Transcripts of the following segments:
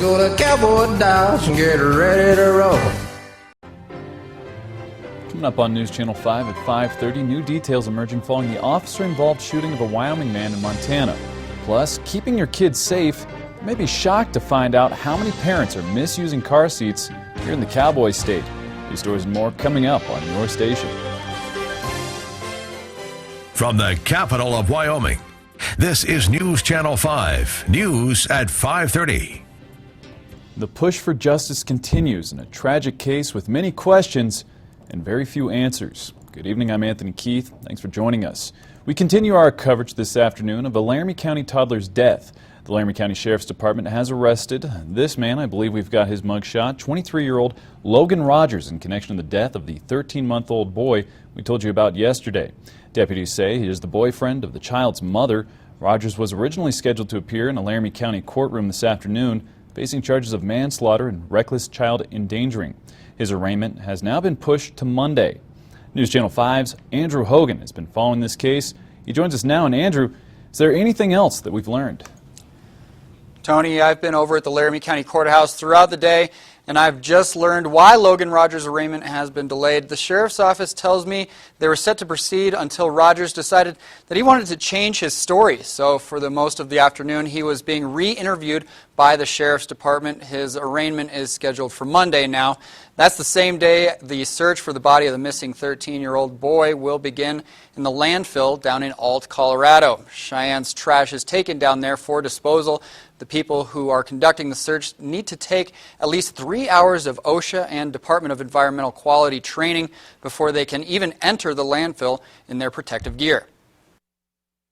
go to Cowboy Dodge and get ready to roll. Coming up on News Channel 5 at 5:30, new details emerging following the officer-involved shooting of a Wyoming man in Montana. Plus, keeping your kids safe. You may be shocked to find out how many parents are misusing car seats here in the Cowboy State. These stories and more coming up on your station. From the capital of Wyoming, this is News Channel 5, News at 5:30. The push for justice continues in a tragic case with many questions and very few answers. Good evening, I'm Anthony Keith. Thanks for joining us. We continue our coverage this afternoon of a Laramie County toddler's death. The Laramie County Sheriff's Department has arrested this man. I believe we've got his mugshot, 23-year-old Logan Rogers, in connection to the death of the 13-month-old boy we told you about yesterday. Deputies say he is the boyfriend of the child's mother. Rogers was originally scheduled to appear in a Laramie County courtroom this afternoon, facing charges of manslaughter and reckless child endangering. His arraignment has now been pushed to Monday. News Channel 5's Andrew Hogan has been following this case. He joins us now. And Andrew, is there anything else that we've learned? Tony, I've been over at the Laramie County Courthouse throughout the day, and I've just learned why Logan Rogers' arraignment has been delayed. The Sheriff's Office tells me they were set to proceed until Rogers decided that he wanted to change his story. So for the most of the afternoon, he was being re-interviewed by the Sheriff's Department. His arraignment is scheduled for Monday now. That's the same day the search for the body of the missing 13-year-old boy will begin in the landfill down in Alt, Colorado. Cheyenne's trash is taken down there for disposal. The people who are conducting the search need to take at least 3 hours of OSHA and Department of Environmental Quality training before they can even enter the landfill in their protective gear.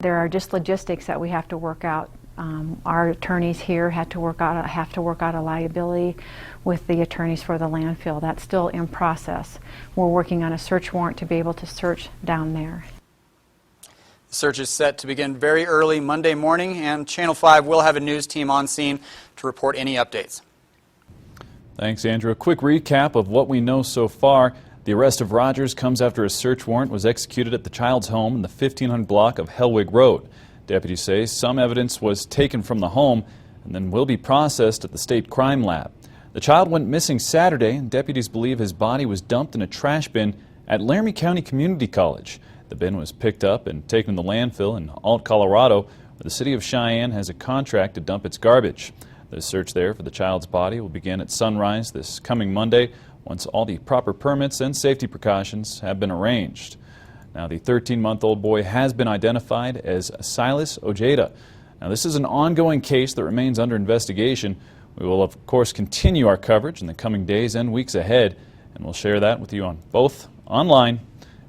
There are just logistics that we have to work out. Our attorneys here have to work out a liability with the attorneys for the landfill. That's still in process. We're working on a search warrant to be able to search down there. The search is set to begin very early Monday morning, and Channel 5 will have a news team on scene to report any updates. Thanks, Andrew. A quick recap of what we know so far. The arrest of Rogers comes after a search warrant was executed at the child's home in the 1500 block of Hellwig Road. Deputies say some evidence was taken from the home and then will be processed at the state crime lab. The child went missing Saturday, and deputies believe his body was dumped in a trash bin at Laramie County Community College. The bin was picked up and taken to the landfill in Alt, Colorado, where the city of Cheyenne has a contract to dump its garbage. The search there for the child's body will begin at sunrise this coming Monday once all the proper permits and safety precautions have been arranged. Now, the 13-month-old boy has been identified as Silas Ojeda. Now, this is an ongoing case that remains under investigation. We will, of course, continue our coverage in the coming days and weeks ahead, and we'll share that with you on both online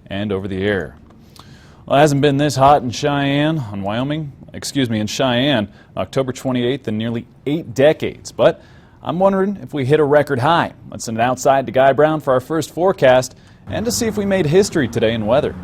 and over the air. Well, it hasn't been this hot in Cheyenne, in Cheyenne, October 28th in nearly 8 decades. But I'm wondering if we hit a record high. Let's send it outside to Guy Brown for our first forecast and to see if we made history today in weather.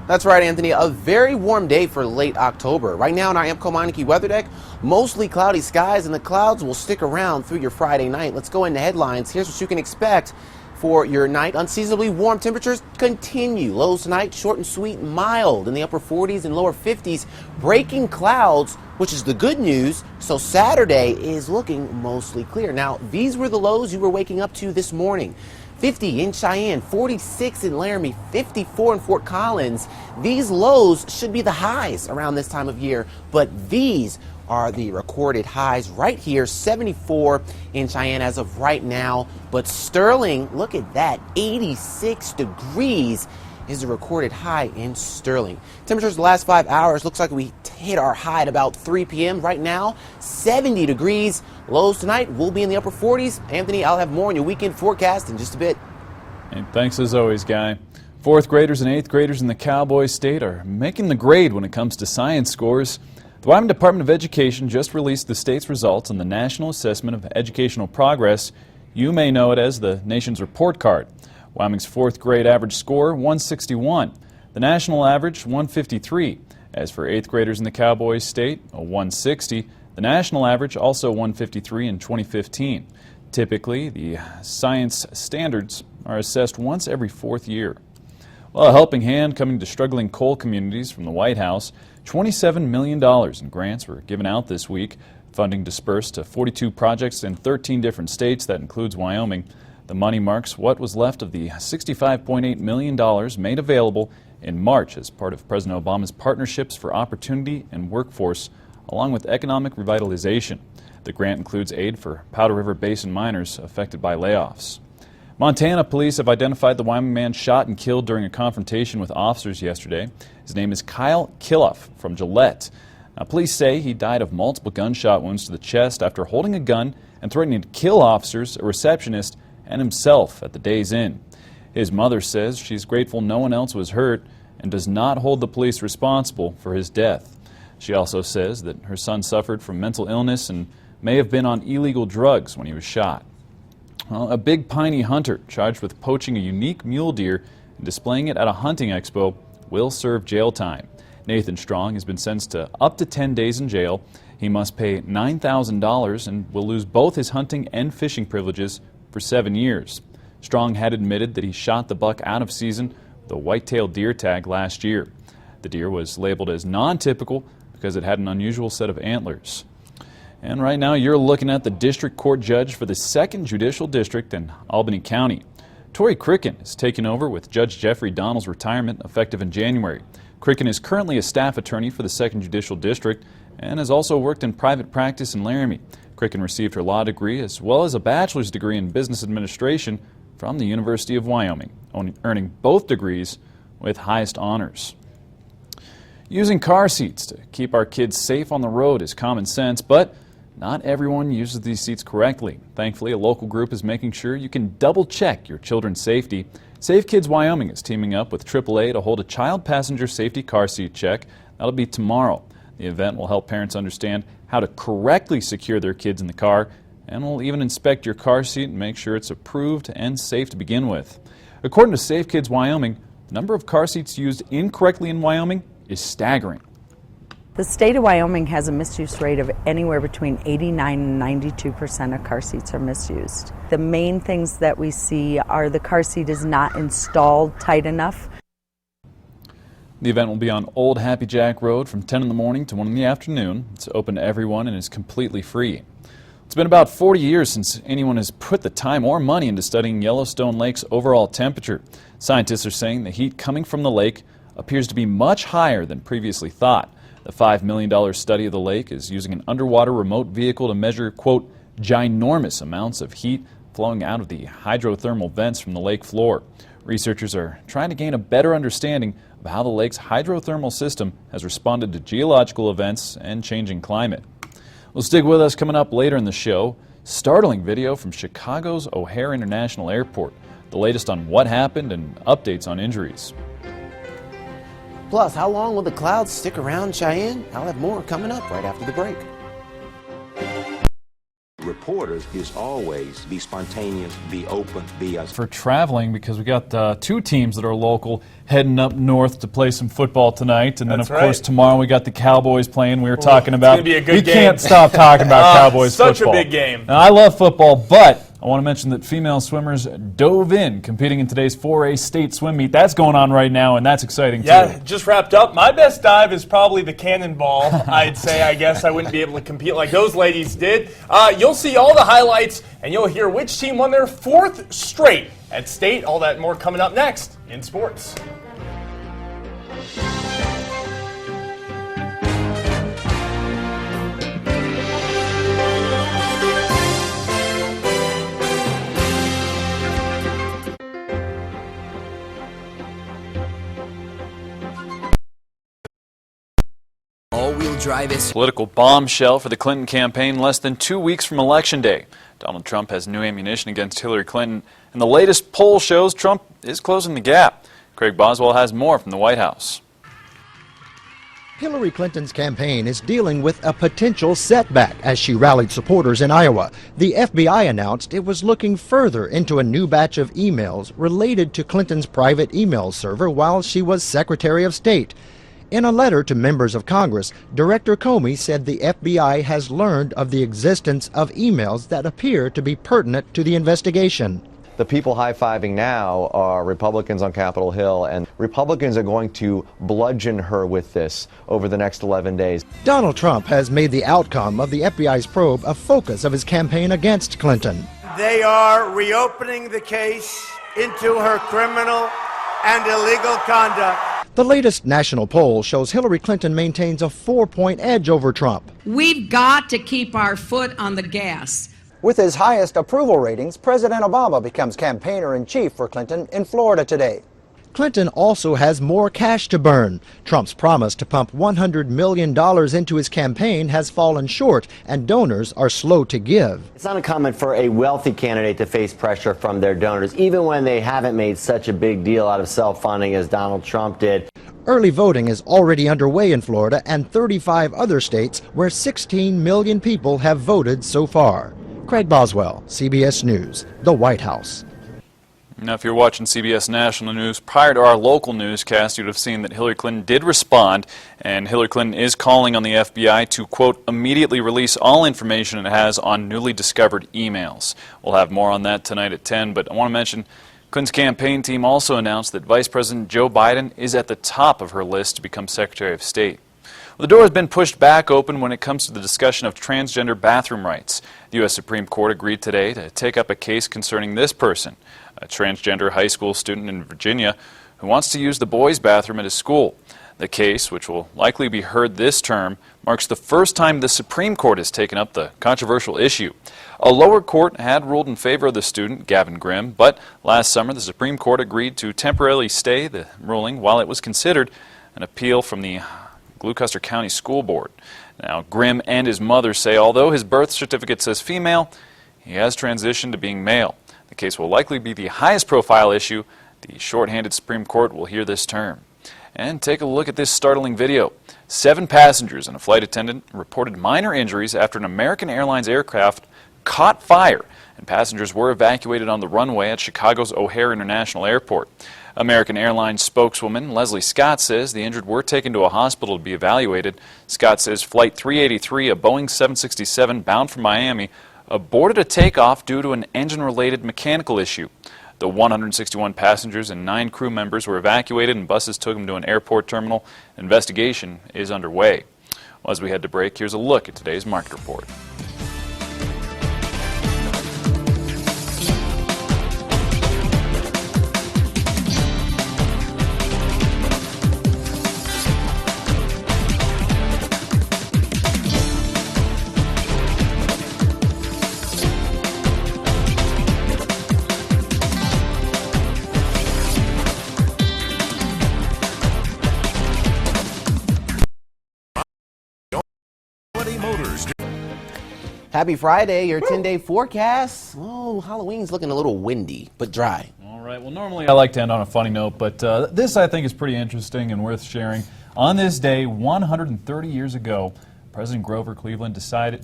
That's right, Anthony. A very warm day for late October. Right now on our Ampco Meineke weather deck, mostly cloudy skies, and the clouds will stick around through your Friday night. Let's go into headlines. Here's what you can expect for your night. Unseasonably warm temperatures continue. Lows tonight, short and sweet, mild in the upper 40s and lower 50s. Breaking clouds, which is the good news. So Saturday is looking mostly clear. Now, these were the lows you were waking up to this morning. 50 in Cheyenne, 46 in Laramie, 54 in Fort Collins. These lows should be the highs around this time of year, but these are the recorded highs right here. 74 in Cheyenne as of right now, but Sterling, look at that, 86 degrees is the recorded high in Sterling. Temperatures the last 5 hours, looks like we hit our high at about 3 p.m. Right now, 70 degrees. Lows tonight will be in the upper 40s. Anthony, I'll have more on your weekend forecast in just a bit. And thanks as always, Guy. 4th graders and 8th graders in the Cowboy State are making the grade when it comes to science scores. The Wyoming Department of Education just released the state's results on the National Assessment of Educational Progress. You may know it as the nation's report card. Wyoming's 4th grade average score, 161. The national average, 153. As for 8th graders in the Cowboy State, a 160. The national average, also 153 in 2015. Typically, the science standards are assessed once every 4th year. Well, a helping hand coming to struggling coal communities from the White House. $27 million in grants were given out this week. Funding dispersed to 42 projects in 13 different states. That includes Wyoming. The money marks what was left of the $65.8 million made available in March as part of President Obama's Partnerships for Opportunity and Workforce, along with economic revitalization. The grant includes aid for Powder River Basin miners affected by layoffs. Montana police have identified the Wyoming man shot and killed during a confrontation with officers yesterday. His name is Kyle Killoff from Gillette. Now, police say he died of multiple gunshot wounds to the chest after holding a gun and threatening to kill officers, a receptionist, and himself at the day's inn. His mother says she's grateful no one else was hurt and does not hold the police responsible for his death. She also says that her son suffered from mental illness and may have been on illegal drugs when he was shot. Well, a Big Piney hunter charged with poaching a unique mule deer and displaying it at a hunting expo will serve jail time. Nathan Strong has been sentenced to up to 10 days in jail. He must pay $9,000 and will lose both his hunting and fishing privileges for 7 years. Strong had admitted that he shot the buck out of season with a white-tailed deer tag last year. The deer was labeled as non-typical because it had an unusual set of antlers. And right now you're looking at the district court judge for the 2nd Judicial District in Albany County. Tori Cricken is taking over with Judge Jeffrey Donnell's retirement effective in January. Cricken is currently a staff attorney for the 2nd Judicial District and has also worked in private practice in Laramie. Cricken received her law degree as well as a bachelor's degree in business administration from the University of Wyoming, earning both degrees with highest honors. Using car seats to keep our kids safe on the road is common sense, but not everyone uses these seats correctly. Thankfully, a local group is making sure you can double-check your children's safety. Safe Kids Wyoming is teaming up with AAA to hold a child passenger safety car seat check. That'll be tomorrow. The event will help parents understand how to correctly secure their kids in the car, and will even inspect your car seat and make sure it's approved and safe to begin with. According to Safe Kids Wyoming, the number of car seats used incorrectly in Wyoming is staggering. The state of Wyoming has a misuse rate of anywhere between 89 and 92% of car seats are misused. The main things that we see are the car seat is not installed tight enough. The event will be on Old Happy Jack Road from 10 in the morning to 1 in the afternoon. It's open to everyone and is completely free. It's been about 40 years since anyone has put the time or money into studying Yellowstone Lake's overall temperature. Scientists are saying the heat coming from the lake appears to be much higher than previously thought. The $5 million study of the lake is using an underwater remote vehicle to measure, quote, ginormous amounts of heat flowing out of the hydrothermal vents from the lake floor. Researchers are trying to gain a better understanding of how the lake's hydrothermal system has responded to geological events and changing climate. Well, stick with us. Coming up later in the show, startling video from Chicago's O'Hare International Airport, the latest on what happened and updates on injuries. Plus, how long will the clouds stick around Cheyenne? I'll have more coming up right after the break. Reporters is always be spontaneous, be open, be us. For traveling, because we got 2 teams that are local heading up north to play some football tonight, and then That's of course right. tomorrow we got the Cowboys playing. We were talking about. It's gonna be a good we game. can't stop talking about Cowboys such football. a big game. Now, I love football, but I want to mention that female swimmers dove in, competing in today's 4A state swim meet. That's going on right now, and that's exciting Yeah, too. just wrapped up. My best dive is probably the cannonball. I'd say, I guess I wouldn't be able to compete like those ladies did. You'll see all the highlights, and you'll hear which team won their 4th straight at state. All that and more coming up next in sports. All-wheel drive is Political bombshell for the Clinton campaign less than 2 weeks from Election Day. Donald Trump has new ammunition against Hillary Clinton, and the latest poll shows Trump is closing the gap. Craig Boswell has more from the White House. Hillary Clinton's campaign is dealing with a potential setback as she rallied supporters in Iowa. The FBI announced it was looking further into a new batch of emails related to Clinton's private email server while she was Secretary of State. In a letter to members of Congress, Director Comey said the FBI has learned of the existence of emails that appear to be pertinent to the investigation. The people high-fiving now are Republicans on Capitol Hill, and Republicans are going to bludgeon her with this over the next 11 days. Donald Trump has made the outcome of the FBI's probe a focus of his campaign against Clinton. They are reopening the case into her criminal and illegal conduct. The latest national poll shows Hillary Clinton maintains a 4-point edge over Trump. We've got to keep our foot on the gas. With his highest approval ratings, President Obama becomes campaigner-in-chief for Clinton in Florida today. Clinton also has more cash to burn. Trump's promise to pump $100 million into his campaign has fallen short, and donors are slow to give. It's not uncommon for a wealthy candidate to face pressure from their donors, even when they haven't made such a big deal out of self-funding as Donald Trump did. Early voting is already underway in Florida and 35 other states where 16 million people have voted so far. Craig Boswell, CBS News, the White House. Now, if you're watching CBS National News, prior to our local newscast, you'd have seen that Hillary Clinton did respond, and Hillary Clinton is calling on the FBI to, quote, immediately release all information it has on newly discovered emails. We'll have more on that tonight at 10, but I want to mention Clinton's campaign team also announced that Vice President Joe Biden is at the top of her list to become Secretary of State. The door has been pushed back open when it comes to the discussion of transgender bathroom rights. The U.S. Supreme Court agreed today to take up a case concerning this person, a transgender high school student in Virginia who wants to use the boys' bathroom at his school. The case, which will likely be heard this term, marks the first time the Supreme Court has taken up the controversial issue. A lower court had ruled in favor of the student, Gavin Grimm, but last summer the Supreme Court agreed to temporarily stay the ruling while it was considered an appeal from the Gloucester County School Board. Now, Grimm and his mother say although his birth certificate says female, he has transitioned to being male. The case will likely be the highest profile issue the shorthanded Supreme Court will hear this term. And take a look at this startling video. 7 passengers and a flight attendant reported minor injuries after an American Airlines aircraft caught fire, and passengers were evacuated on the runway at Chicago's O'Hare International Airport. American Airlines spokeswoman Leslie Scott says the injured were taken to a hospital to be evaluated. Scott says Flight 383, a Boeing 767 bound for Miami, aborted a takeoff due to an engine-related mechanical issue. The 161 passengers and 9 crew members were evacuated and buses took them to an airport terminal. Investigation is underway. Well, as we head to break, here's a look at today's market report. Happy Friday, your 10-day forecast. Oh, Halloween's looking a little windy, but dry. All right, well, normally I like to end on a funny note, but this I think is pretty interesting and worth sharing. On this day, 130 years ago, President Grover Cleveland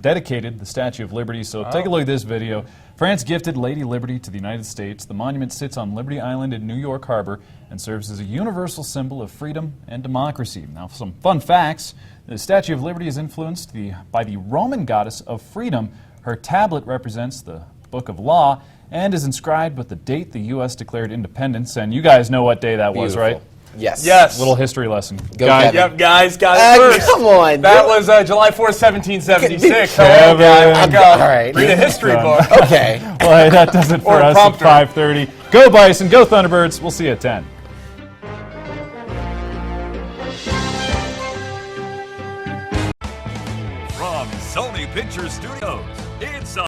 dedicated the Statue of Liberty. So take a look at this video. France gifted Lady Liberty to the United States. The monument sits on Liberty Island in New York Harbor and serves as a universal symbol of freedom and democracy. Now, some fun facts. The Statue of Liberty is influenced by the Roman goddess of freedom. Her tablet represents the Book of Law and is inscribed with the date the U.S. declared independence. And you guys know what day that was, right? Yes. Yes. Little history lesson. Guys. Yep, guys got it first. Come on. That was July 4th, 1776. Kevin. All right. Read a history book. Okay. Well, hey, that does it for us at 5:30. Go Bison, go Thunderbirds. We'll see you at 10. From Sony Pictures Studios,